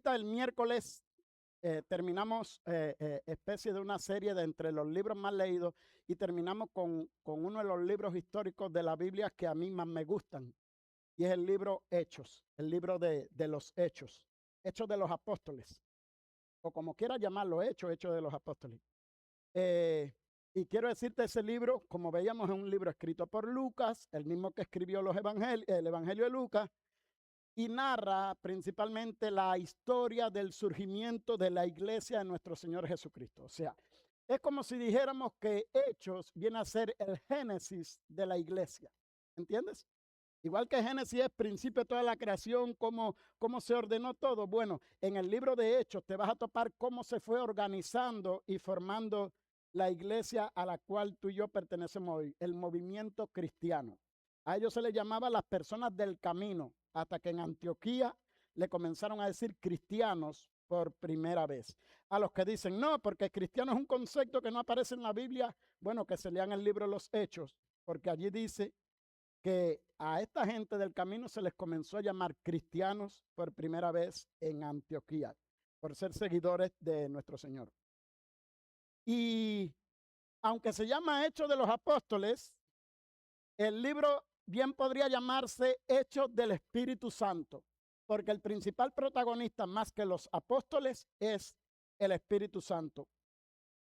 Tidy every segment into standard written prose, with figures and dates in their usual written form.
ahorita el miércoles terminamos especie de una serie de entre los libros más leídos y terminamos con uno de los libros históricos de la Biblia que a mí más me gustan. Y es el libro Hechos, el libro de los Hechos, Hechos de los Apóstoles, o como quieras llamarlo, Hechos de los Apóstoles. Y quiero decirte, ese libro, como veíamos, es un libro escrito por Lucas, el mismo que escribió el Evangelio de Lucas, y narra principalmente la historia del surgimiento de la iglesia de nuestro Señor Jesucristo. O sea, es como si dijéramos que Hechos viene a ser el génesis de la iglesia. ¿Entiendes? Igual que Génesis es principio de toda la creación, cómo se ordenó todo. Bueno, en el libro de Hechos te vas a topar cómo se fue organizando y formando la iglesia a la cual tú y yo pertenecemos hoy, el movimiento cristiano. A ellos se les llamaba las personas del camino, hasta que en Antioquía le comenzaron a decir cristianos por primera vez. A los que dicen, no, porque cristiano es un concepto que no aparece en la Biblia, bueno, que se lean el libro de los Hechos, porque allí dice que a esta gente del camino se les comenzó a llamar cristianos por primera vez en Antioquía, por ser seguidores de nuestro Señor. Y aunque se llama Hechos de los Apóstoles, el libro bien podría llamarse Hechos del Espíritu Santo, porque el principal protagonista más que los apóstoles es el Espíritu Santo.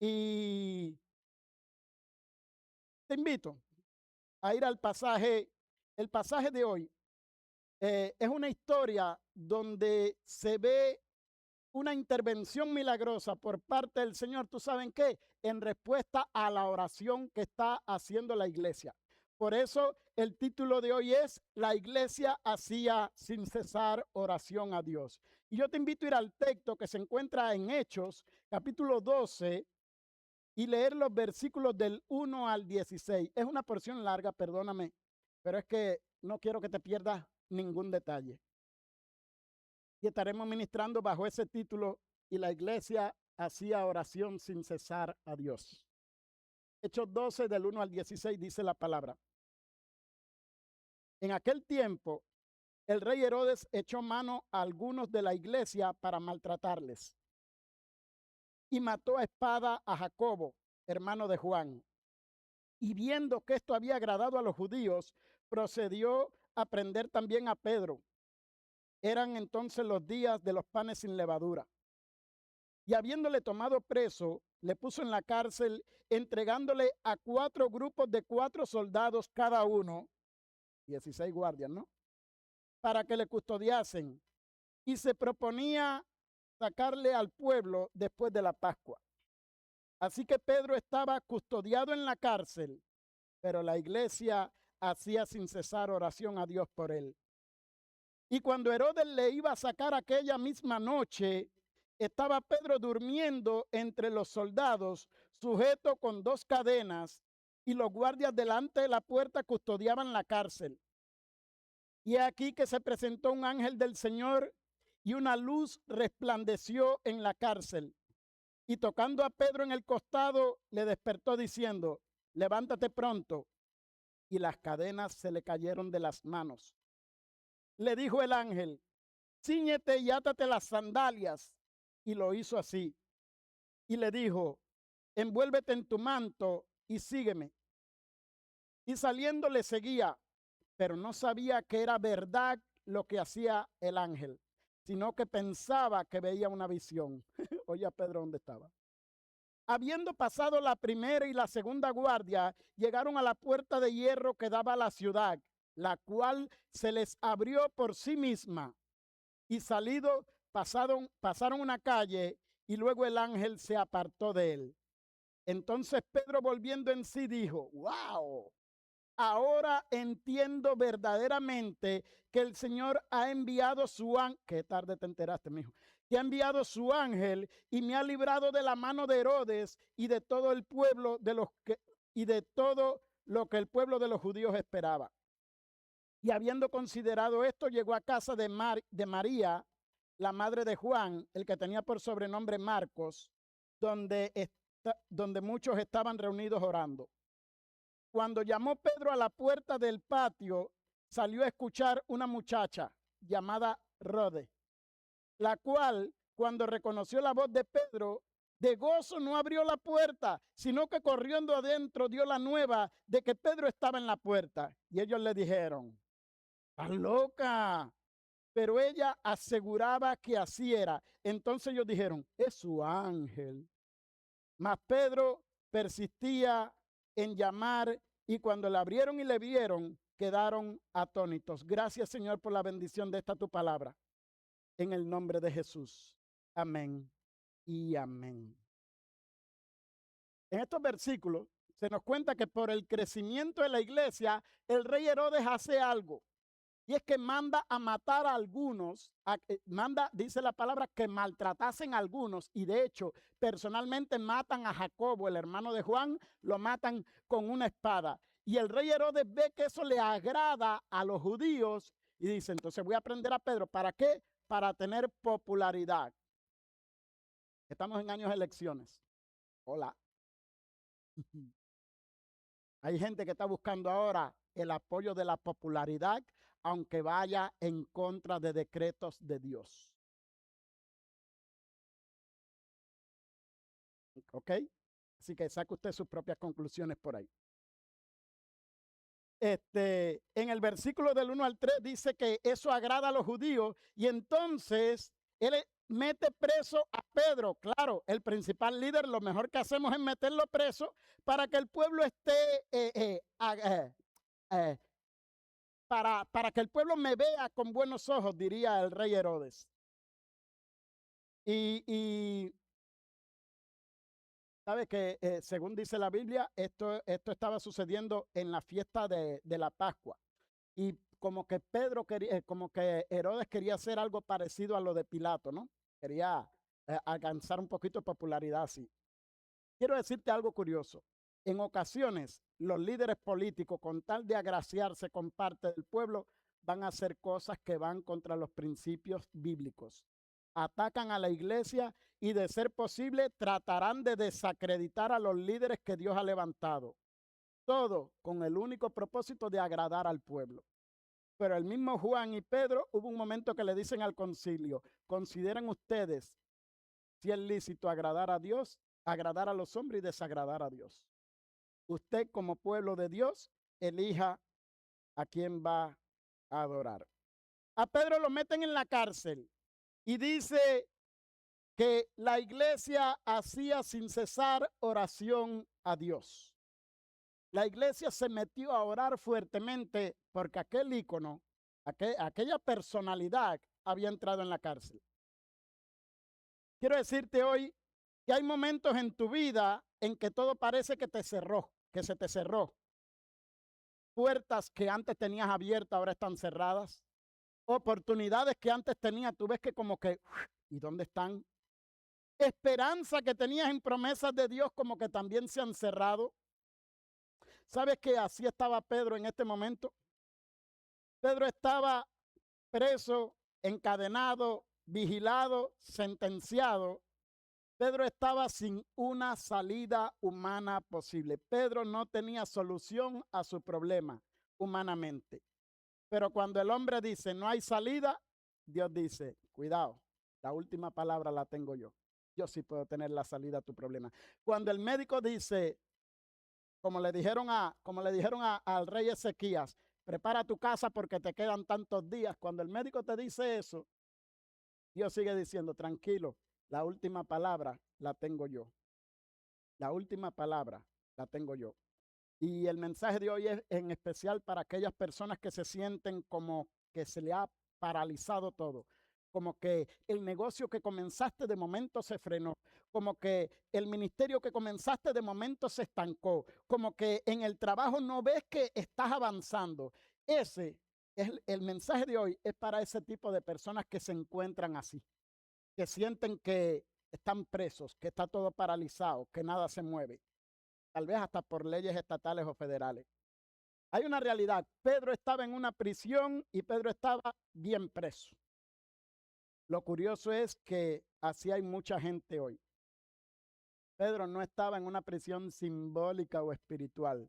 Y te invito a ir al pasaje. El pasaje de hoy es una historia donde se ve una intervención milagrosa por parte del Señor. ¿Tú saben qué? En respuesta a la oración que está haciendo la iglesia. Por eso el título de hoy es La iglesia hacía sin cesar oración a Dios. Y yo te invito a ir al texto que se encuentra en Hechos, capítulo 12, y leer los versículos del 1 al 16. Es una porción larga, perdóname, pero es que no quiero que te pierdas ningún detalle. Y estaremos ministrando bajo ese título, y la iglesia hacía oración sin cesar a Dios. Hechos 12 del 1 al 16 dice la palabra. En aquel tiempo, el rey Herodes echó mano a algunos de la iglesia para maltratarles y mató a espada a Jacobo, hermano de Juan. Y viendo que esto había agradado a los judíos, procedió a prender también a Pedro. Eran entonces los días de los panes sin levadura. Y habiéndole tomado preso, le puso en la cárcel, entregándole a 4 grupos de 4 soldados cada uno, 16 guardias, ¿no? Para que le custodiasen. Y se proponía sacarle al pueblo después de la Pascua. Así que Pedro estaba custodiado en la cárcel, pero la iglesia hacía sin cesar oración a Dios por él. Y cuando Herodes le iba a sacar aquella misma noche, estaba Pedro durmiendo entre los soldados, sujeto con 2 cadenas, y los guardias delante de la puerta custodiaban la cárcel. Y aquí que se presentó un ángel del Señor, y una luz resplandeció en la cárcel. Y tocando a Pedro en el costado, le despertó diciendo, levántate pronto. Y las cadenas se le cayeron de las manos. Le dijo el ángel, cíñete y átate las sandalias. Y lo hizo así. Y le dijo, envuélvete en tu manto y sígueme. Y saliendo le seguía, pero no sabía que era verdad lo que hacía el ángel, sino que pensaba que veía una visión. Oye a Pedro dónde estaba. Habiendo pasado la primera y la segunda guardia, llegaron a la puerta de hierro que daba a la ciudad, la cual se les abrió por sí misma. Y salido, pasaron una calle, y luego el ángel se apartó de él. Entonces Pedro, volviendo en sí, dijo, wow, ahora entiendo verdaderamente que el Señor ha enviado su ángel. Qué tarde te enteraste, mijo. Que ha enviado su ángel y me ha librado de la mano de Herodes y de todo el pueblo y de todo lo que el pueblo de los judíos esperaba. Y habiendo considerado esto, llegó a casa de María, la madre de Juan, el que tenía por sobrenombre Marcos, donde muchos estaban reunidos orando. Cuando llamó Pedro a la puerta del patio, salió a escuchar una muchacha llamada Rode, la cual, cuando reconoció la voz de Pedro, de gozo no abrió la puerta, sino que corriendo adentro dio la nueva de que Pedro estaba en la puerta. Y ellos le dijeron, estás loca. Pero ella aseguraba que así era. Entonces ellos dijeron, es su ángel. Mas Pedro persistía en llamar, y cuando le abrieron y le vieron, quedaron atónitos. Gracias, Señor, por la bendición de esta tu palabra. En el nombre de Jesús. Amén y amén. En estos versículos se nos cuenta que por el crecimiento de la iglesia, el rey Herodes hace algo. Y es que manda a matar a algunos, dice la palabra, que maltratasen a algunos. Y de hecho, personalmente matan a Jacobo, el hermano de Juan, lo matan con una espada. Y el rey Herodes ve que eso le agrada a los judíos y dice, entonces voy a prender a Pedro. ¿Para qué? Para tener popularidad. Estamos en años de elecciones. Hola. Hay gente que está buscando ahora el apoyo de la popularidad, aunque vaya en contra de decretos de Dios. ¿Ok? Así que saque usted sus propias conclusiones por ahí. En el versículo del 1 al 3 dice que eso agrada a los judíos y entonces él mete preso a Pedro. Claro, el principal líder, lo mejor que hacemos es meterlo preso para que el pueblo esté, para que el pueblo me vea con buenos ojos, diría el rey Herodes. Y sabe que según dice la Biblia, esto estaba sucediendo en la fiesta de la Pascua. Y como que Pedro quería, como que Herodes quería hacer algo parecido a lo de Pilato, ¿no? Quería alcanzar un poquito de popularidad así. Quiero decirte algo curioso. En ocasiones, los líderes políticos, con tal de agraciarse con parte del pueblo, van a hacer cosas que van contra los principios bíblicos. Atacan a la iglesia y, de ser posible, tratarán de desacreditar a los líderes que Dios ha levantado. Todo con el único propósito de agradar al pueblo. Pero el mismo Juan y Pedro, hubo un momento que le dicen al concilio, ¿consideran ustedes si es lícito agradar a Dios, agradar a los hombres y desagradar a Dios? Usted, como pueblo de Dios, elija a quién va a adorar. A Pedro lo meten en la cárcel y dice que la iglesia hacía sin cesar oración a Dios. La iglesia se metió a orar fuertemente porque aquel ícono, aquella personalidad había entrado en la cárcel. Quiero decirte hoy que hay momentos en tu vida en que todo parece que te cerró, que se te cerró. Puertas que antes tenías abiertas ahora están cerradas. Oportunidades que antes tenías, tú ves que como que, ¿y dónde están? Esperanza que tenías en promesas de Dios como que también se han cerrado. ¿Sabes que así estaba Pedro en este momento? Pedro estaba preso, encadenado, vigilado, sentenciado. Pedro estaba sin una salida humana posible. Pedro no tenía solución a su problema humanamente. Pero cuando el hombre dice no hay salida, Dios dice, cuidado, la última palabra la tengo yo. Yo sí puedo tener la salida a tu problema. Cuando el médico dice, como le dijeron al rey Ezequías, prepara tu casa porque te quedan tantos días. Cuando el médico te dice eso, Dios sigue diciendo, tranquilo, la última palabra la tengo yo. La última palabra la tengo yo. Y el mensaje de hoy es en especial para aquellas personas que se sienten como que se le ha paralizado todo. Como que el negocio que comenzaste de momento se frenó. Como que el ministerio que comenzaste de momento se estancó. Como que en el trabajo no ves que estás avanzando. Ese es el mensaje de hoy, es para ese tipo de personas que se encuentran así. Que sienten que están presos, que está todo paralizado, que nada se mueve. Tal vez hasta por leyes estatales o federales. Hay una realidad. Pedro estaba en una prisión y Pedro estaba bien preso. Lo curioso es que así hay mucha gente hoy. Pedro no estaba en una prisión simbólica o espiritual.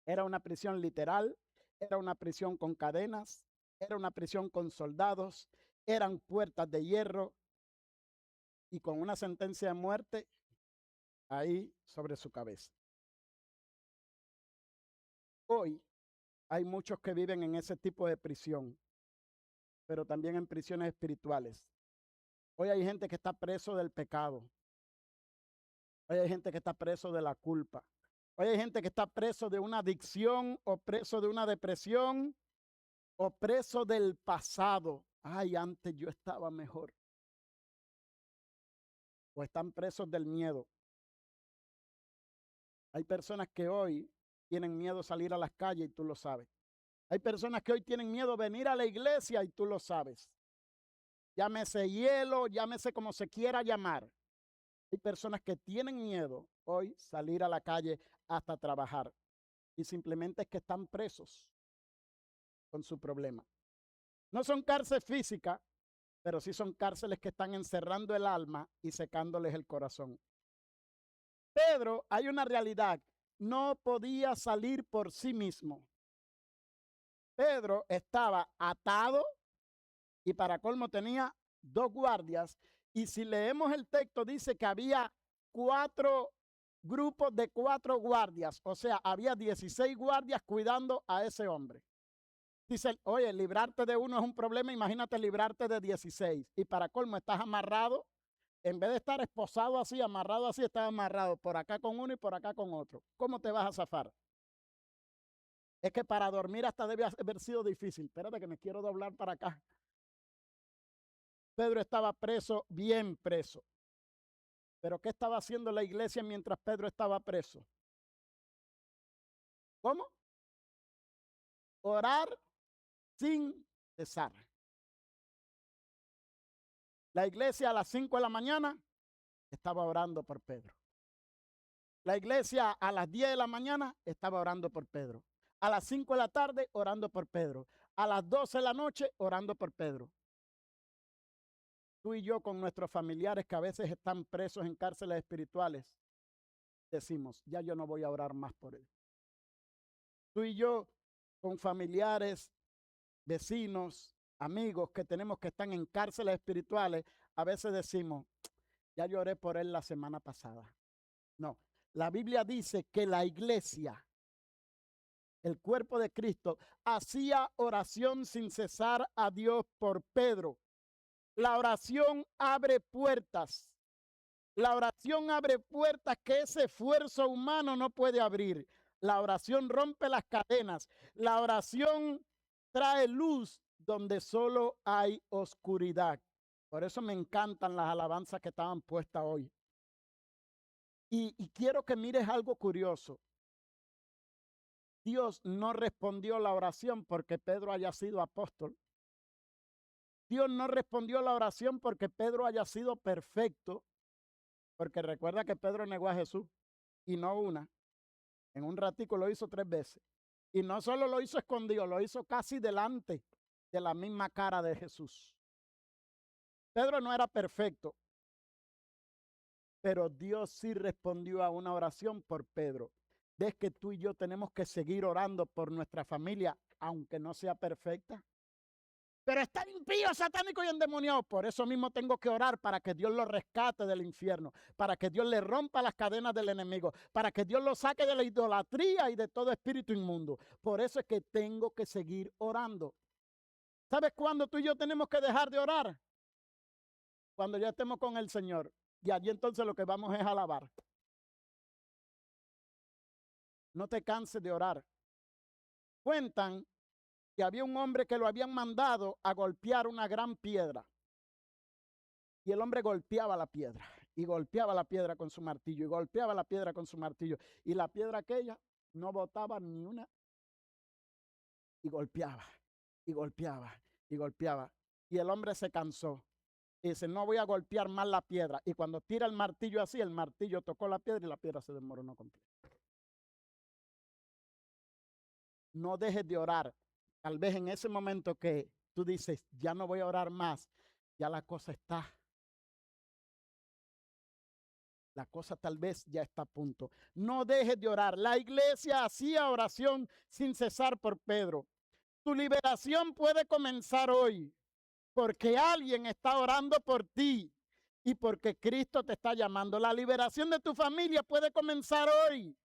Era una prisión literal, era una prisión con cadenas, era una prisión con soldados, eran puertas de hierro y con una sentencia de muerte ahí sobre su cabeza. Hoy hay muchos que viven en ese tipo de prisión, pero también en prisiones espirituales. Hoy hay gente que está preso del pecado. Hoy hay gente que está preso de la culpa. Hoy hay gente que está preso de una adicción o preso de una depresión o preso del pasado. Ay, antes yo estaba mejor. O están presos del miedo. Hay personas que hoy tienen miedo a salir a las calles y tú lo sabes. Hay personas que hoy tienen miedo a venir a la iglesia y tú lo sabes. Llámese hielo, llámese como se quiera llamar. Hay personas que tienen miedo hoy salir a la calle hasta trabajar. Y simplemente es que están presos con su problema. No son cárceles físicas, pero sí son cárceles que están encerrando el alma y secándoles el corazón. Pedro, hay una realidad, no podía salir por sí mismo. Pedro estaba atado y para colmo tenía 2 guardias. Y si leemos el texto dice que había 4 grupos de 4 guardias. O sea, había 16 guardias cuidando a ese hombre. Dice, oye, librarte de uno es un problema, imagínate librarte de 16. Y para colmo estás amarrado, en vez de estar esposado así, amarrado así, estás amarrado por acá con uno y por acá con otro. ¿Cómo te vas a zafar? Es que para dormir hasta debe haber sido difícil. Espérate que me quiero doblar para acá. Pedro estaba preso, bien preso. ¿Pero qué estaba haciendo la iglesia mientras Pedro estaba preso? ¿Cómo? Orar sin cesar. La iglesia a las 5 de la mañana estaba orando por Pedro. La iglesia a las 10 de la mañana estaba orando por Pedro. A las 5 de la tarde orando por Pedro. A las 12 de la noche orando por Pedro. Tú y yo con nuestros familiares que a veces están presos en cárceles espirituales, decimos, ya yo no voy a orar más por él. Tú y yo con familiares, vecinos, amigos que tenemos que están en cárceles espirituales, a veces decimos, ya yo oré por él la semana pasada. No, la Biblia dice que la iglesia, el cuerpo de Cristo, hacía oración sin cesar a Dios por Pedro. La oración abre puertas. La oración abre puertas que ese esfuerzo humano no puede abrir. La oración rompe las cadenas. La oración trae luz donde solo hay oscuridad. Por eso me encantan las alabanzas que estaban puestas hoy. Y quiero que mires algo curioso. Dios no respondió la oración porque Pedro haya sido apóstol. Dios no respondió la oración porque Pedro haya sido perfecto. Porque recuerda que Pedro negó a Jesús y no una. En un ratico lo hizo 3 veces. Y no solo lo hizo escondido, lo hizo casi delante de la misma cara de Jesús. Pedro no era perfecto, pero Dios sí respondió a una oración por Pedro. ¿Ves que tú y yo tenemos que seguir orando por nuestra familia, aunque no sea perfecta? Pero está impío, satánico y endemoniado. Por eso mismo tengo que orar para que Dios lo rescate del infierno, para que Dios le rompa las cadenas del enemigo, para que Dios lo saque de la idolatría y de todo espíritu inmundo. Por eso es que tengo que seguir orando. ¿Sabes cuándo tú y yo tenemos que dejar de orar? Cuando ya estemos con el Señor. Y allí entonces lo que vamos es alabar. No te canses de orar. Cuentan que había un hombre que lo habían mandado a golpear una gran piedra. Y el hombre golpeaba la piedra, y golpeaba la piedra con su martillo, y golpeaba la piedra con su martillo. Y la piedra aquella no botaba ni una. Y golpeaba, y golpeaba, y golpeaba. Y el hombre se cansó. Y dice, no voy a golpear más la piedra. Y cuando tira el martillo así, el martillo tocó la piedra y la piedra se desmoronó completa. No dejes de orar. Tal vez en ese momento que tú dices, ya no voy a orar más, ya la cosa está. La cosa tal vez ya está a punto. No dejes de orar. La iglesia hacía oración sin cesar por Pedro. Tu liberación puede comenzar hoy. porque alguien está orando por ti y porque Cristo te está llamando. La liberación de tu familia puede comenzar hoy.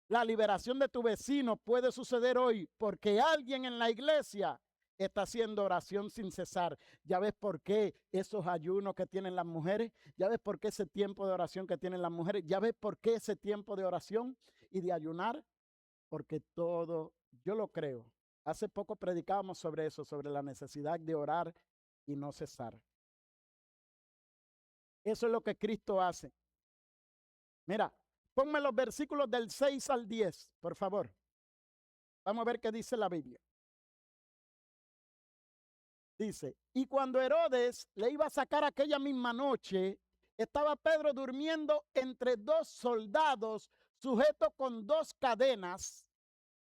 La liberación de tu vecino puede suceder hoy porque alguien en la iglesia está haciendo oración sin cesar. ¿Ya ves por qué esos ayunos que tienen las mujeres? ¿Ya ves por qué ese tiempo de oración que tienen las mujeres? ¿Ya ves por qué ese tiempo de oración y de ayunar? Porque todo, yo lo creo. Hace poco predicábamos sobre eso, sobre la necesidad de orar y no cesar. Eso es lo que Cristo hace. Mira, ponme los versículos del 6 al 10, por favor. Vamos a ver qué dice la Biblia. Dice, y cuando Herodes le iba a sacar aquella misma noche, estaba Pedro durmiendo entre dos soldados, sujeto con dos cadenas,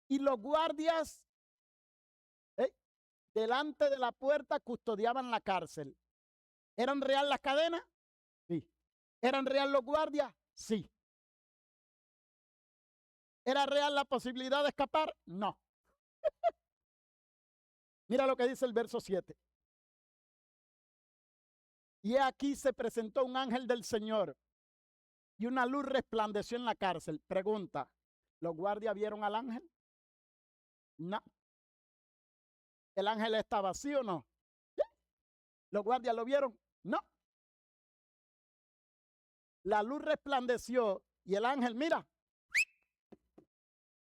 y los guardias delante de la puerta custodiaban la cárcel. ¿Eran real las cadenas? Sí. ¿Eran real los guardias? Sí. ¿Era real la posibilidad de escapar? No. Mira lo que dice el verso 7. Y aquí se presentó un ángel del Señor y una luz resplandeció en la cárcel. Pregunta, ¿los guardias vieron al ángel? No. ¿El ángel está vacío o no? ¿Sí? ¿Los guardias lo vieron? No. La luz resplandeció y el ángel, mira,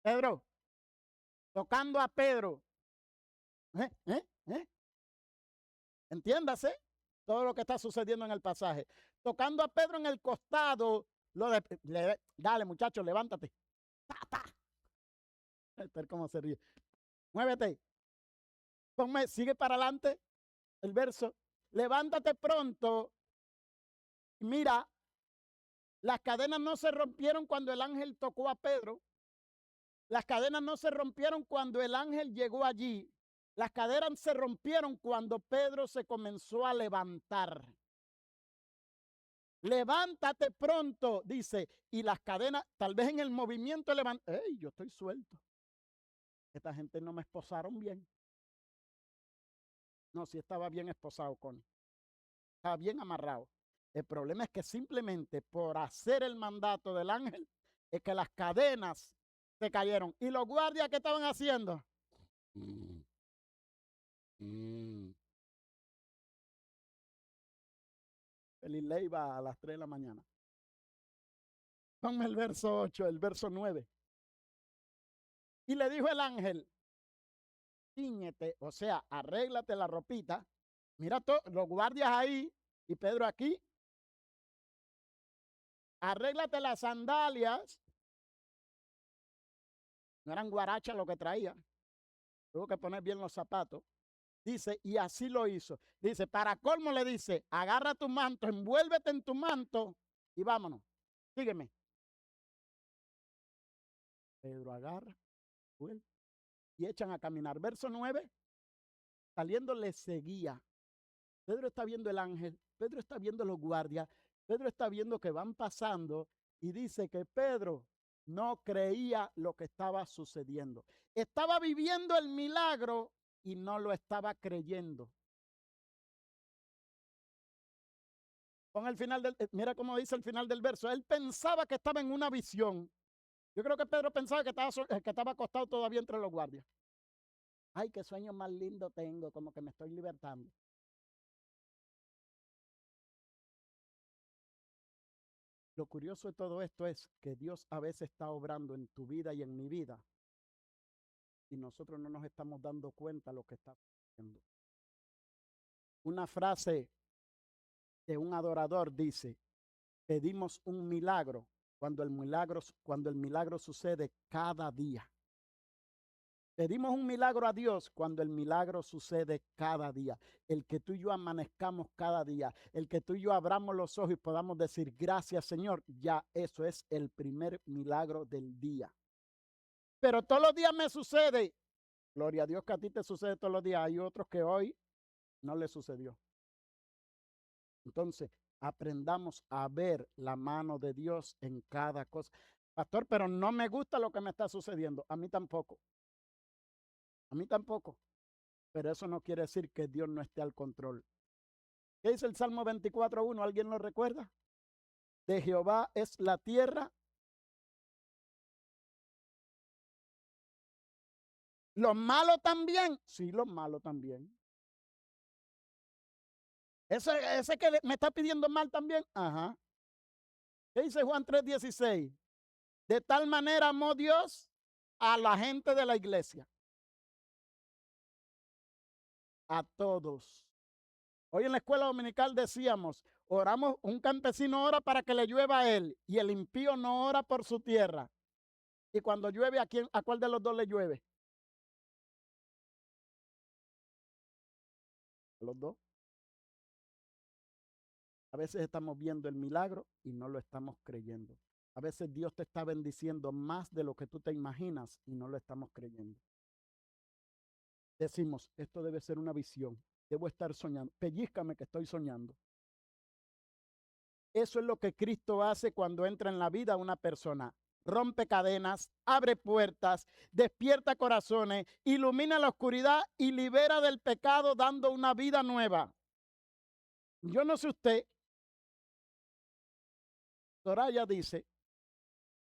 Pedro, tocando a Pedro. ¿Eh? ¿Eh? ¿Eh? Entiéndase todo lo que está sucediendo en el pasaje. Tocando a Pedro en el costado, dale muchacho, levántate. ¡Ta, ta! Ver cómo se ríe. Muévete. Ponme, sigue para adelante el verso. Levántate pronto. Mira, las cadenas no se rompieron cuando el ángel tocó a Pedro. Las cadenas no se rompieron cuando el ángel llegó allí. Las cadenas se rompieron cuando Pedro se comenzó a levantar. Levántate pronto, dice, y las cadenas, tal vez en el movimiento levantan. ¡Ey, yo estoy suelto! Esta gente no me esposaron bien. No, sí estaba bien esposado, Connie. Estaba bien amarrado. El problema es que simplemente por hacer el mandato del ángel, es que las cadenas se cayeron. ¿Y los guardias qué estaban haciendo? Feliz ley va a las 3 de la mañana. Ponme el verso 8, el verso 9. Y le dijo el ángel, cíñete, o sea, arréglate la ropita. Mira los guardias ahí y Pedro aquí. Arréglate las sandalias. No eran guarachas lo que traía. Tuvo que poner bien los zapatos. Dice, y así lo hizo. Dice, para colmo le dice, agarra tu manto, envuélvete en tu manto y vámonos. Sígueme. Pedro agarra, vuelve y echan a caminar. Verso 9, saliendo le seguía. Pedro está viendo el ángel, Pedro está viendo los guardias, Pedro está viendo que van pasando y dice que Pedro no creía lo que estaba sucediendo. Estaba viviendo el milagro y no lo estaba creyendo. Con el final mira cómo dice el final del verso. Él pensaba que estaba en una visión. Yo creo que Pedro pensaba que estaba acostado todavía entre los guardias. Ay, qué sueño más lindo tengo, como que me estoy libertando. Lo curioso de todo esto es que Dios a veces está obrando en tu vida y en mi vida y nosotros no nos estamos dando cuenta de lo que está haciendo. Una frase de un adorador dice, pedimos un milagro cuando el milagro sucede cada día. Pedimos un milagro a Dios cuando el milagro sucede cada día. El que tú y yo amanezcamos cada día. El que tú y yo abramos los ojos y podamos decir gracias Señor. Ya eso es el primer milagro del día. Pero todos los días me sucede. Gloria a Dios que a ti te sucede todos los días. Hay otros que hoy no les sucedió. Entonces, aprendamos a ver la mano de Dios en cada cosa. Pastor, pero no me gusta lo que me está sucediendo. A mí tampoco. A mí tampoco. pero eso no quiere decir que Dios no esté al control. ¿Qué dice el Salmo 24:1? ¿Alguien lo recuerda? De Jehová es la tierra. ¿Los malos también? Sí, los malos también. Ese que me está pidiendo mal también. Ajá. ¿Qué dice Juan 3:16? De tal manera amó Dios a la gente de la iglesia. A todos. Hoy en la escuela dominical decíamos, oramos, un campesino ora para que le llueva a él y el impío no ora por su tierra. Y cuando llueve, ¿a cuál de los dos le llueve? A los dos. A veces estamos viendo el milagro y no lo estamos creyendo. A veces Dios te está bendiciendo más de lo que tú te imaginas y no lo estamos creyendo. Decimos, esto debe ser una visión. Debo estar soñando. Pellízcame que estoy soñando. Eso es lo que Cristo hace cuando entra en la vida de una persona. Rompe cadenas, abre puertas, despierta corazones, ilumina la oscuridad y libera del pecado dando una vida nueva. Yo no sé usted, Soraya dice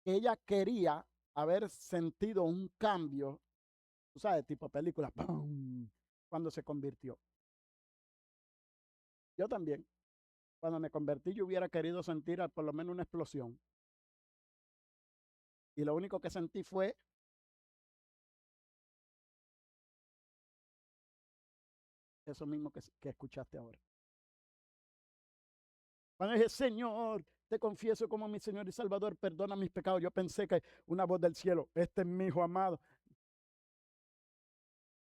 que ella quería haber sentido un cambio, tú sabes, tipo película, ¡pum!, cuando se convirtió. Yo también. Cuando me convertí, yo hubiera querido sentir por lo menos una explosión. Y lo único que sentí fue eso mismo que escuchaste ahora. Cuando dije, Señor, te confieso como mi Señor y Salvador, perdona mis pecados. Yo pensé que una voz del cielo, este es mi hijo amado.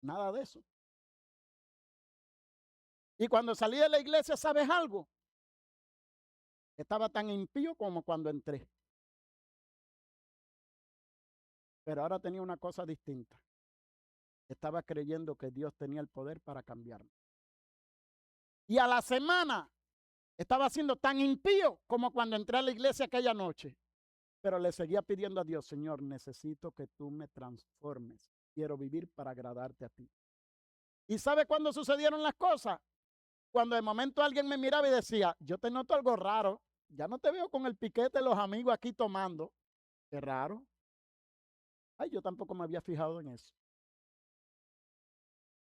Nada de eso. Y cuando salí de la iglesia, ¿sabes algo? Estaba tan impío como cuando entré. Pero ahora tenía una cosa distinta. Estaba creyendo que Dios tenía el poder para cambiarme. Y a la semana estaba siendo tan impío como cuando entré a la iglesia aquella noche. Pero le seguía pidiendo a Dios, Señor, necesito que tú me transformes. Quiero vivir para agradarte a ti. ¿Y sabe cuándo sucedieron las cosas? Cuando de momento alguien me miraba y decía, yo te noto algo raro. Ya no te veo con el piquete de los amigos aquí tomando. Qué raro. Ay, yo tampoco me había fijado en eso.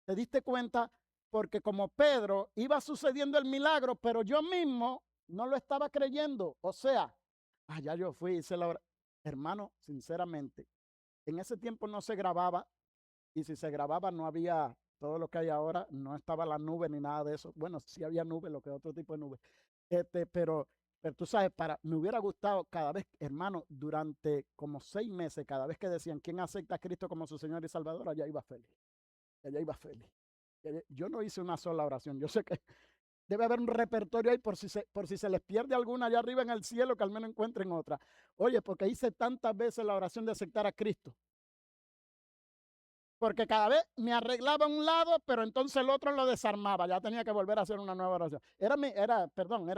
¿Te diste cuenta? Porque como Pedro iba sucediendo el milagro, pero yo mismo no lo estaba creyendo. O sea, ya yo fui, hice la hora. Hermano, sinceramente, en ese tiempo no se grababa y si se grababa no había todo lo que hay ahora, no estaba la nube ni nada de eso. Bueno, sí había nube, lo que es otro tipo de nube. Pero tú sabes, me hubiera gustado cada vez, hermano, durante como 6 meses, cada vez que decían, ¿quién acepta a Cristo como su Señor y Salvador? Allá iba feliz. Allá iba feliz. Yo no hice una sola oración. Yo sé que debe haber un repertorio ahí por si se les pierde alguna allá arriba en el cielo, que al menos encuentren otra. Oye, porque hice tantas veces la oración de aceptar a Cristo. Porque cada vez me arreglaba un lado, pero entonces el otro lo desarmaba. Ya tenía que volver a hacer una nueva oración. Era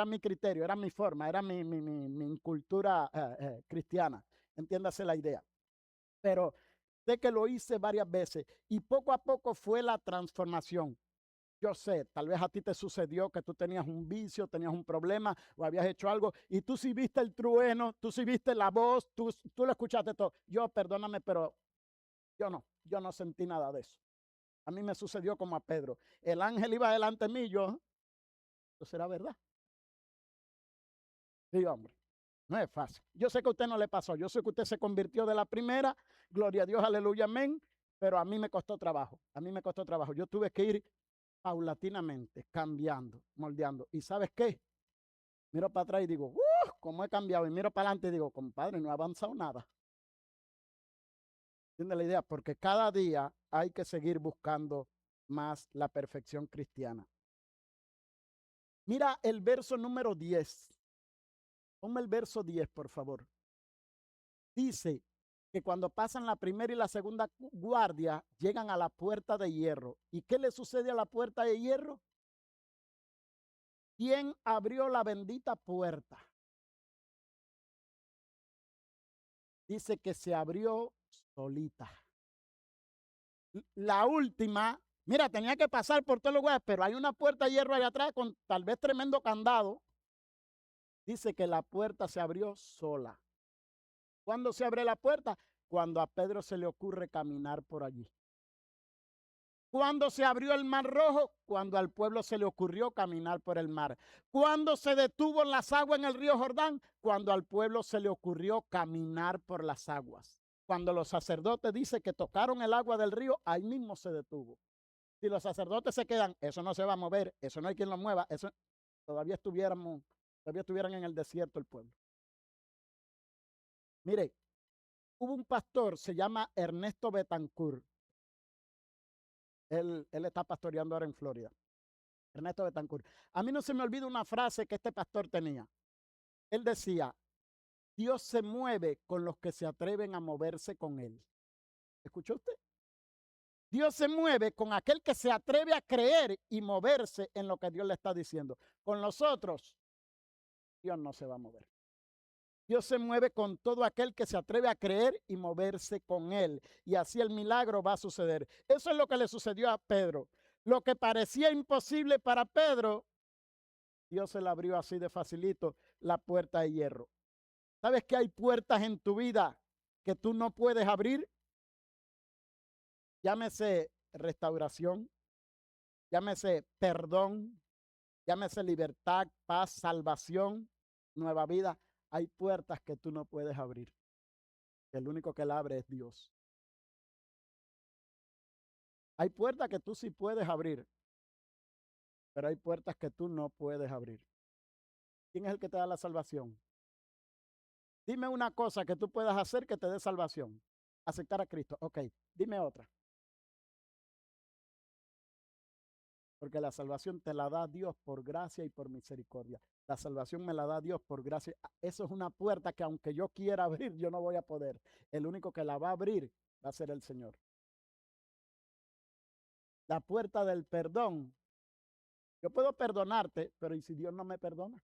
mi criterio, era mi forma, era mi cultura cristiana. Entiéndase la idea. Pero sé que lo hice varias veces y poco a poco fue la transformación. Yo sé, tal vez a ti te sucedió que tú tenías un vicio, tenías un problema o habías hecho algo y tú sí viste el trueno, tú sí viste la voz, tú lo escuchaste todo. Yo, perdóname, pero yo no sentí nada de eso. A mí me sucedió como a Pedro. El ángel iba delante de mí, eso será verdad. Sí, hombre, no es fácil. Yo sé que a usted no le pasó, yo sé que usted se convirtió de la primera, gloria a Dios, aleluya, amén, pero a mí me costó trabajo, Yo tuve que ir paulatinamente, cambiando, moldeando. ¿Y sabes qué? Miro para atrás y digo, cómo he cambiado. Y miro para adelante y digo, compadre, no he avanzado nada. ¿Entiende la idea? Porque cada día hay que seguir buscando más la perfección cristiana. Mira el verso número 10. Ponme el verso 10, por favor. Dice que cuando pasan la primera y la segunda guardia, llegan a la puerta de hierro. ¿Y qué le sucede a la puerta de hierro? ¿Quién abrió la bendita puerta? Dice que se abrió solita. La última Mira, tenía que pasar por todos los lugares, pero hay una puerta de hierro allá atrás con tal vez tremendo candado. Dice que la puerta se abrió sola. ¿Cuándo se abre la puerta? Cuando a Pedro se le ocurre caminar por allí. ¿Cuándo se abrió el mar rojo? Cuando al pueblo se le ocurrió caminar por el mar. ¿Cuándo se detuvo las aguas en el río Jordán? Cuando al pueblo se le ocurrió caminar por las aguas. Cuando los sacerdotes dicen que tocaron el agua del río, ahí mismo se detuvo. Si los sacerdotes se quedan, eso no se va a mover, eso no hay quien lo mueva, eso todavía estuvieran en el desierto el pueblo. Mire, hubo un pastor, se llama Ernesto Betancourt. Él está pastoreando ahora en Florida. Ernesto Betancourt. A mí no se me olvida una frase que este pastor tenía. Él decía, Dios se mueve con los que se atreven a moverse con él. ¿Escuchó usted? Dios se mueve con aquel que se atreve a creer y moverse en lo que Dios le está diciendo. Con los otros, Dios no se va a mover. Dios se mueve con todo aquel que se atreve a creer y moverse con él. Y así el milagro va a suceder. Eso es lo que le sucedió a Pedro. Lo que parecía imposible para Pedro, Dios se le abrió así de facilito la puerta de hierro. ¿Sabes que hay puertas en tu vida que tú no puedes abrir? Llámese restauración, llámese perdón, llámese libertad, paz, salvación, nueva vida. Hay puertas que tú no puedes abrir. El único que la abre es Dios. Hay puertas que tú sí puedes abrir, pero hay puertas que tú no puedes abrir. ¿Quién es el que te da la salvación? Dime una cosa que tú puedas hacer que te dé salvación. Aceptar a Cristo. Ok, dime otra. Porque la salvación te la da Dios por gracia y por misericordia. La salvación me la da Dios por gracia. Eso es una puerta que aunque yo quiera abrir, yo no voy a poder. El único que la va a abrir va a ser el Señor. La puerta del perdón. Yo puedo perdonarte, pero ¿y si Dios no me perdona?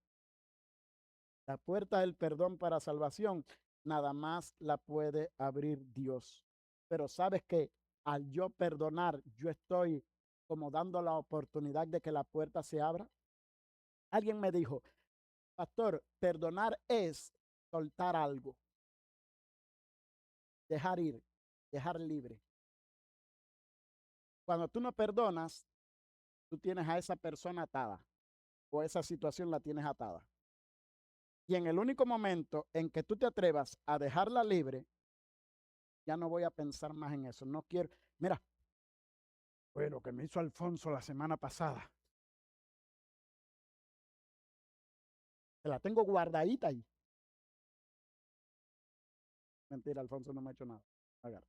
La puerta del perdón para salvación nada más la puede abrir Dios. Pero sabes que al yo perdonar, yo estoy como dando la oportunidad de que la puerta se abra. Alguien me dijo, pastor, perdonar es soltar algo, dejar ir, dejar libre. Cuando tú no perdonas, tú tienes a esa persona atada o esa situación la tienes atada. Y en el único momento en que tú te atrevas a dejarla libre, ya no voy a pensar más en eso. No quiero. Mira, fue lo que me hizo Alfonso la semana pasada. Se la tengo guardadita ahí. Mentira, Alfonso no me ha hecho nada. Agarra.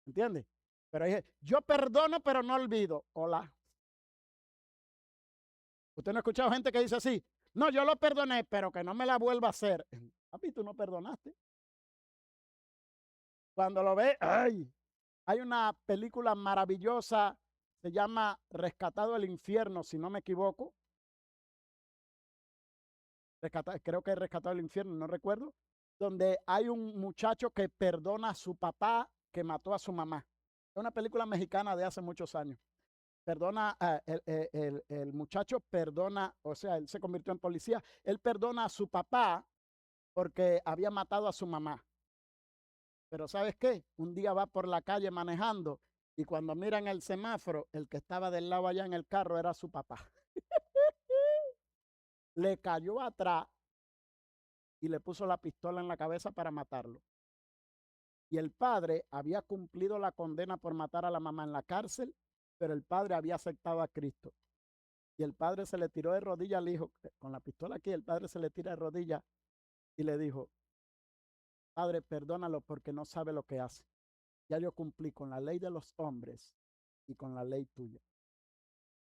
¿Entiendes? Pero dije, yo perdono, pero no olvido. Hola. Usted no ha escuchado gente que dice así. No, yo lo perdoné, pero que no me la vuelva a hacer. Papi, tú no perdonaste. Cuando lo ve, ¡ay! Hay una película maravillosa, se llama Rescatado del Infierno, si no me equivoco. Creo que es Rescatado del Infierno, no recuerdo. Donde hay un muchacho que perdona a su papá que mató a su mamá. Es una película mexicana de hace muchos años. Perdona, el muchacho perdona, o sea, él se convirtió en policía. Él perdona a su papá porque había matado a su mamá. Pero ¿sabes qué? Un día va por la calle manejando y cuando miran el semáforo, el que estaba del lado allá en el carro era su papá. Le cayó atrás y le puso la pistola en la cabeza para matarlo. Y el padre había cumplido la condena por matar a la mamá en la cárcel, pero el padre había aceptado a Cristo. Y el padre se le tiró de rodillas al hijo, con la pistola aquí, el padre se le tira de rodillas y le dijo, Padre, perdónalo porque no sabe lo que hace. Ya yo cumplí con la ley de los hombres y con la ley tuya.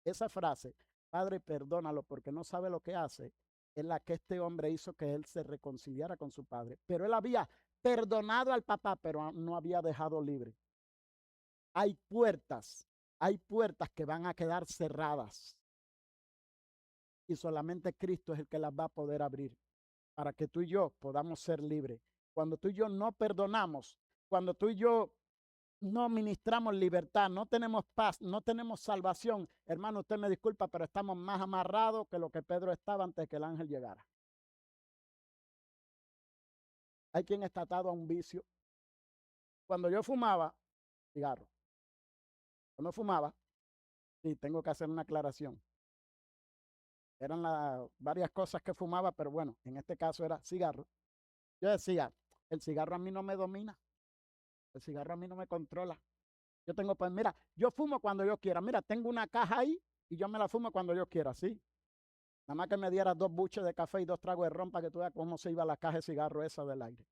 Esa frase, Padre, perdónalo porque no sabe lo que hace, es la que este hombre hizo que él se reconciliara con su padre. Pero él había perdonado al papá, pero no había dejado libre. Hay puertas que van a quedar cerradas. Y solamente Cristo es el que las va a poder abrir para que tú y yo podamos ser libres. Cuando tú y yo no perdonamos, cuando tú y yo no ministramos libertad, no tenemos paz, no tenemos salvación. Hermano, usted me disculpa, pero estamos más amarrados que lo que Pedro estaba antes que el ángel llegara. Hay quien está atado a un vicio. Cuando yo fumaba cigarro, cuando fumaba, sí, tengo que hacer una aclaración. Eran varias cosas que fumaba, pero bueno, en este caso era cigarro. Yo decía, el cigarro a mí no me domina, el cigarro a mí no me controla. Yo tengo, pues mira, yo fumo cuando yo quiera. Mira, tengo una caja ahí y yo me la fumo cuando yo quiera, ¿sí? Nada más que me diera 2 buches de café y 2 tragos de ron para que tú veas cómo se iba la caja de cigarro esa del aire.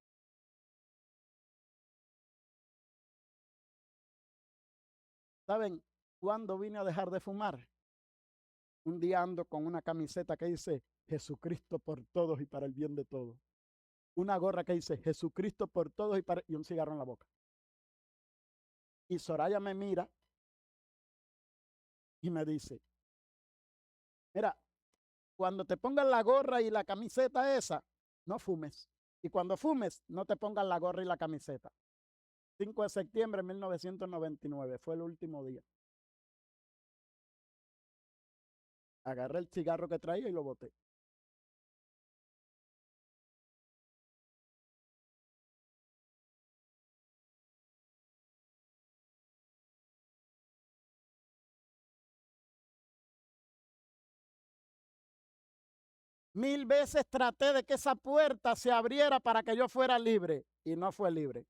¿Saben cuándo vine a dejar de fumar? Un día ando con una camiseta que dice Jesucristo por todos y para el bien de todos. Una gorra que dice Jesucristo por todos y un cigarro en la boca. Y Soraya me mira y me dice, mira, cuando te pongas la gorra y la camiseta esa, no fumes. Y cuando fumes, no te pongas la gorra y la camiseta. 5 de septiembre de 1999 fue el último día. Agarré el cigarro que traía y lo boté. Mil veces traté de que esa puerta se abriera para que yo fuera libre y no fue libre.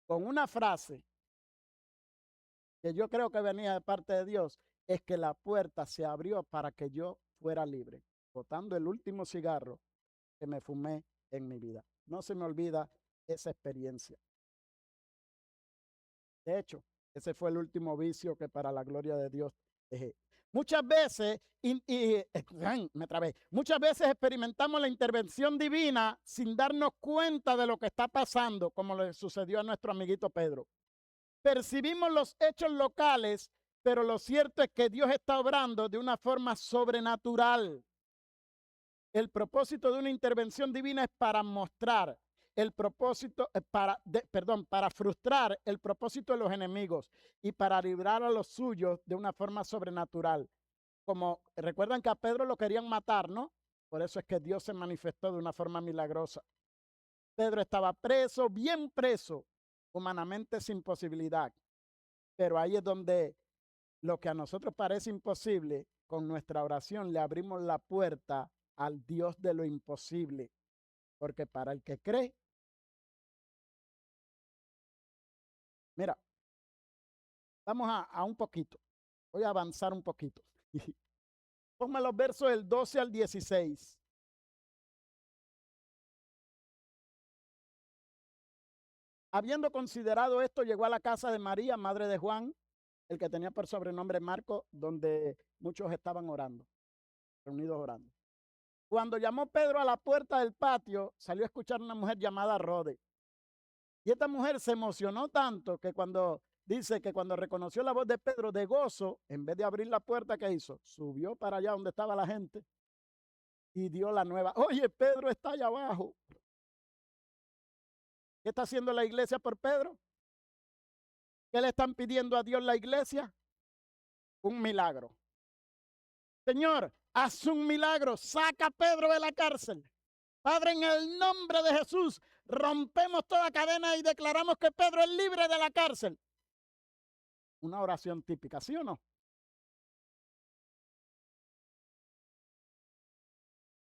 Con una frase que yo creo que venía de parte de Dios, es que la puerta se abrió para que yo fuera libre, botando el último cigarro que me fumé en mi vida. No se me olvida esa experiencia. De hecho, ese fue el último vicio que para la gloria de Dios dejé. Muchas veces, me trabé, muchas veces experimentamos la intervención divina sin darnos cuenta de lo que está pasando, como le sucedió a nuestro amiguito Pedro. Percibimos los hechos locales, pero lo cierto es que Dios está obrando de una forma sobrenatural. El propósito de una intervención divina es para mostrar el propósito, para frustrar el propósito de los enemigos y para librar a los suyos de una forma sobrenatural. Como recuerdan que a Pedro lo querían matar, ¿no? Por eso es que Dios se manifestó de una forma milagrosa. Pedro estaba preso, bien preso, humanamente sin posibilidad. Pero ahí es donde lo que a nosotros parece imposible, con nuestra oración le abrimos la puerta al Dios de lo imposible. Porque para el que cree, mira, vamos a un poquito. Voy a avanzar un poquito. Ponme los versos del 12 al 16. Habiendo considerado esto, llegó a la casa de María, madre de Juan, el que tenía por sobrenombre Marco, donde muchos estaban orando, reunidos orando. Cuando llamó Pedro a la puerta del patio, salió a escuchar una mujer llamada Rode. Y esta mujer se emocionó tanto que dice que cuando reconoció la voz de Pedro de gozo, en vez de abrir la puerta, ¿qué hizo? Subió para allá donde estaba la gente y dio la nueva. Oye, Pedro está allá abajo. ¿Qué está haciendo la iglesia por Pedro? ¿Qué le están pidiendo a Dios la iglesia? Un milagro. Señor, haz un milagro. Saca a Pedro de la cárcel. Padre, en el nombre de Jesús, rompemos toda cadena y declaramos que Pedro es libre de la cárcel. Una oración típica, ¿sí o no?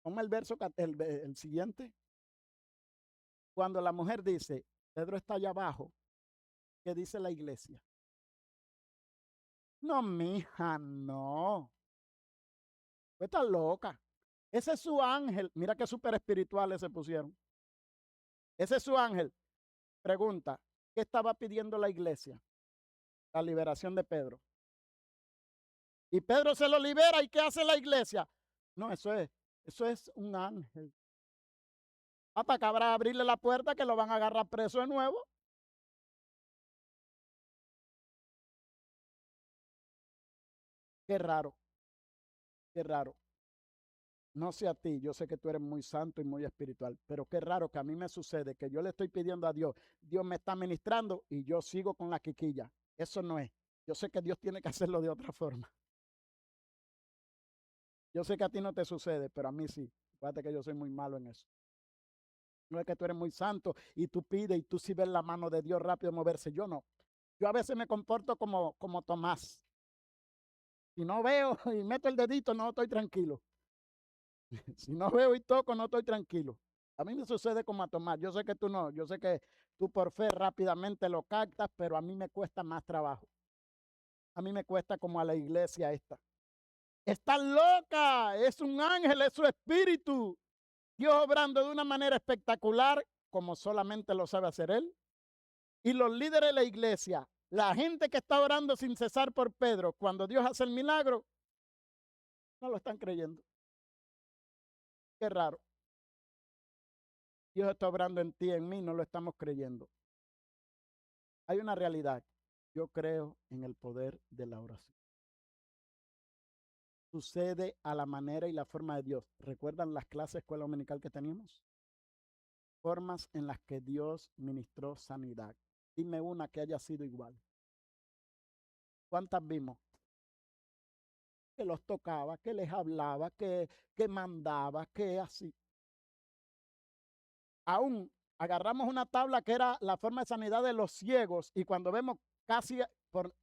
Ponme el verso, el siguiente. Cuando la mujer dice, Pedro está allá abajo, ¿qué dice la iglesia? No, mija, no. Está loca. Ese es su ángel. Mira qué súper espirituales se pusieron. Ese es su ángel. Pregunta, ¿qué estaba pidiendo la iglesia? La liberación de Pedro. Y Pedro se lo libera, ¿y qué hace la iglesia? No, eso es un ángel. Ah, para acabar abrirle la puerta que lo van a agarrar preso de nuevo. Qué raro, qué raro. No sé a ti, yo sé que tú eres muy santo y muy espiritual, pero qué raro que a mí me sucede que yo le estoy pidiendo a Dios, Dios me está ministrando y yo sigo con la quiquilla. Eso no es. Yo sé que Dios tiene que hacerlo de otra forma. Yo sé que a ti no te sucede, pero a mí sí. Fíjate que yo soy muy malo en eso. No es que tú eres muy santo y tú pides y tú sí ves la mano de Dios rápido moverse. Yo no. Yo a veces me comporto como Tomás. Si no veo y meto el dedito, no estoy tranquilo. Si no veo y toco, no estoy tranquilo. A mí me sucede como a Tomás. Yo sé que tú no. Yo sé que tú por fe rápidamente lo captas, pero a mí me cuesta más trabajo. A mí me cuesta como a la iglesia esta. Está loca, es un ángel, es su espíritu. Dios obrando de una manera espectacular, como solamente lo sabe hacer Él. Y los líderes de la iglesia, la gente que está orando sin cesar por Pedro, cuando Dios hace el milagro, no lo están creyendo. Qué raro. Dios está obrando en ti, en mí, no lo estamos creyendo. Hay una realidad. Yo creo en el poder de la oración. Sucede a la manera y la forma de Dios. ¿Recuerdan las clases de escuela dominical que teníamos? Formas en las que Dios ministró sanidad. Dime una que haya sido igual. ¿Cuántas vimos? Que los tocaba, que les hablaba, que mandaba, que así. Aún agarramos una tabla que era la forma de sanidad de los ciegos y cuando vemos casi,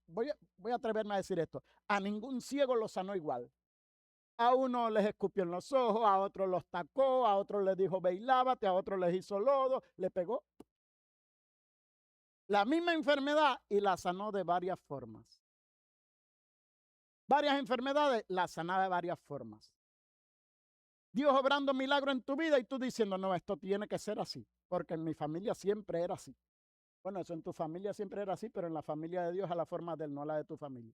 voy a atreverme a decir esto, a ningún ciego lo sanó igual. A uno les escupió en los ojos, a otro los tacó, a otro les dijo ve y lávate, a otro les hizo lodo, le pegó. La misma enfermedad y la sanó de varias formas. Varias enfermedades la sanaba de varias formas. Dios obrando milagro en tu vida y tú diciendo, no, esto tiene que ser así, porque en mi familia siempre era así. Bueno, eso en tu familia siempre era así, pero en la familia de Dios a la forma de Él, no a la de tu familia.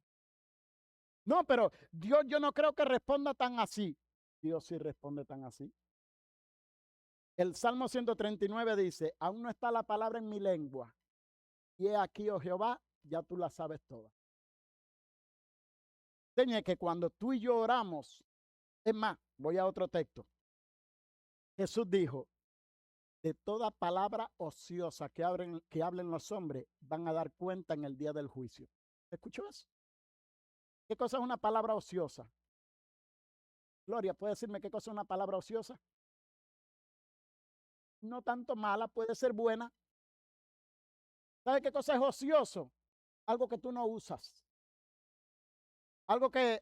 No, pero Dios yo no creo que responda tan así. Dios sí responde tan así. El Salmo 139 dice, aún no está la palabra en mi lengua. Y he aquí, oh Jehová, ya tú la sabes toda. Señor, que cuando tú y yo oramos, es más, voy a otro texto. Jesús dijo, de toda palabra ociosa que hablen los hombres, van a dar cuenta en el día del juicio. ¿Escuchó eso? ¿Qué cosa es una palabra ociosa? Gloria, ¿puede decirme qué cosa es una palabra ociosa? No tanto mala, puede ser buena. ¿Sabe qué cosa es ocioso? Algo que tú no usas. Algo que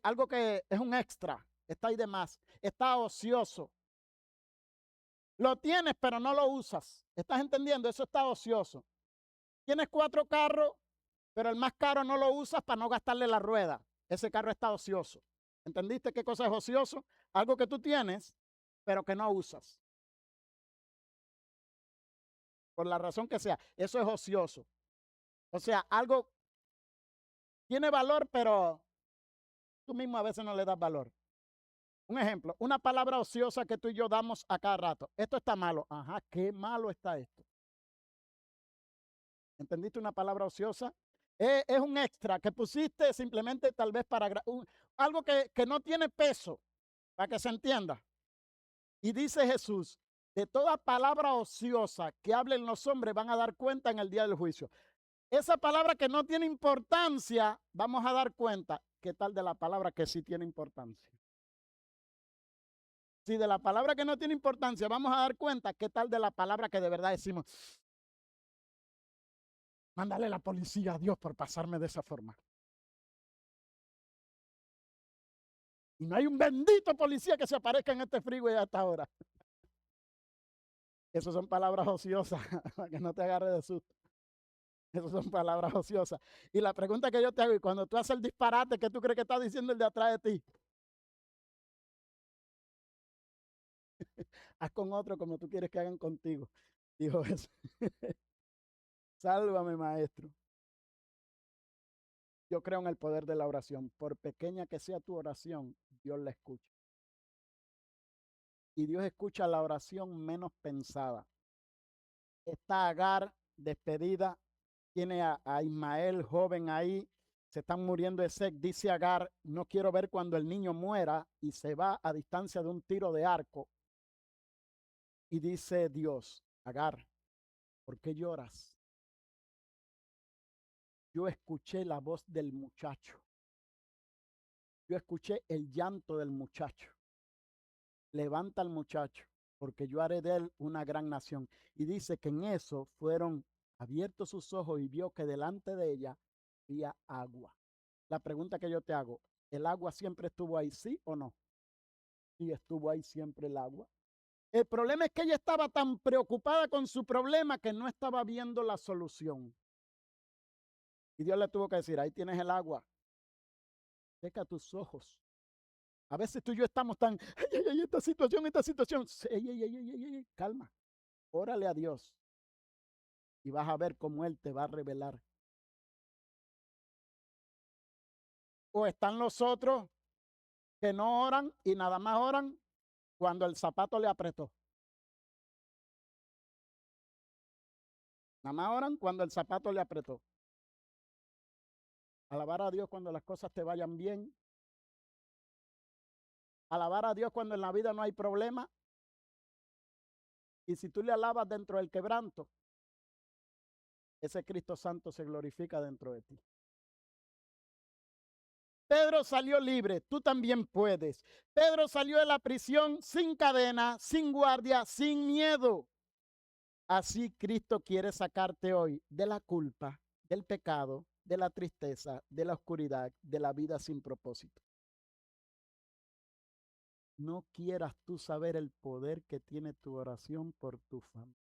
es un extra. Está ahí de más. Está ocioso. Lo tienes, pero no lo usas. ¿Estás entendiendo? Eso está ocioso. Tienes 4 carros, pero el más caro no lo usas para no gastarle la rueda. Ese carro está ocioso. ¿Entendiste qué cosa es ocioso? Algo que tú tienes, pero que no usas. Por la razón que sea. Eso es ocioso. O sea, algo tiene valor, pero tú mismo a veces no le das valor. Un ejemplo, una palabra ociosa que tú y yo damos a cada rato. Esto está malo. Ajá, qué malo está esto. ¿Entendiste una palabra ociosa? Es un extra que pusiste simplemente tal vez para algo que no tiene peso, para que se entienda. Y dice Jesús, de toda palabra ociosa que hablen los hombres van a dar cuenta en el día del juicio. Esa palabra que no tiene importancia, vamos a dar cuenta. ¿Qué tal de la palabra que sí tiene importancia? Si de la palabra que no tiene importancia vamos a dar cuenta, ¿qué tal de la palabra que de verdad decimos? Mándale la policía a Dios por pasarme de esa forma. Y no hay un bendito policía que se aparezca en este freeway hasta ahora. Esas son palabras ociosas, para que no te agarre de susto. Esas son palabras ociosas. Y la pregunta que yo te hago, y cuando tú haces el disparate, ¿qué tú crees que está diciendo el de atrás de ti? Haz con otro como tú quieres que hagan contigo. Dijo eso. Sálvame, maestro. Yo creo en el poder de la oración. Por pequeña que sea tu oración, Dios la escucha. Y Dios escucha la oración menos pensada. Está Agar despedida, tiene a Ismael joven ahí, se están muriendo de sed. Dice Agar, no quiero ver cuando el niño muera, y se va a distancia de un tiro de arco. Y dice Dios, Agar, ¿por qué lloras? Yo escuché la voz del muchacho. Yo escuché el llanto del muchacho. Levanta al muchacho, porque yo haré de él una gran nación. Y dice que en eso fueron abiertos sus ojos y vio que delante de ella había agua. La pregunta que yo te hago, ¿el agua siempre estuvo ahí, sí o no? Sí, estuvo ahí siempre el agua. El problema es que ella estaba tan preocupada con su problema que no estaba viendo la solución. Y Dios le tuvo que decir, ahí tienes el agua, seca tus ojos. A veces tú y yo estamos tan, ay, esta situación, calma, órale a Dios y vas a ver cómo Él te va a revelar. O están los otros que no oran y nada más oran cuando el zapato le apretó. Nada más oran cuando el zapato le apretó. Alabar a Dios cuando las cosas te vayan bien. Alabar a Dios cuando en la vida no hay problema. Y si tú le alabas dentro del quebranto, ese Cristo Santo se glorifica dentro de ti. Pedro salió libre, tú también puedes. Pedro salió de la prisión sin cadena, sin guardia, sin miedo. Así Cristo quiere sacarte hoy de la culpa, del pecado, de la tristeza, de la oscuridad, de la vida sin propósito. No quieras tú saber el poder que tiene tu oración por tu familia.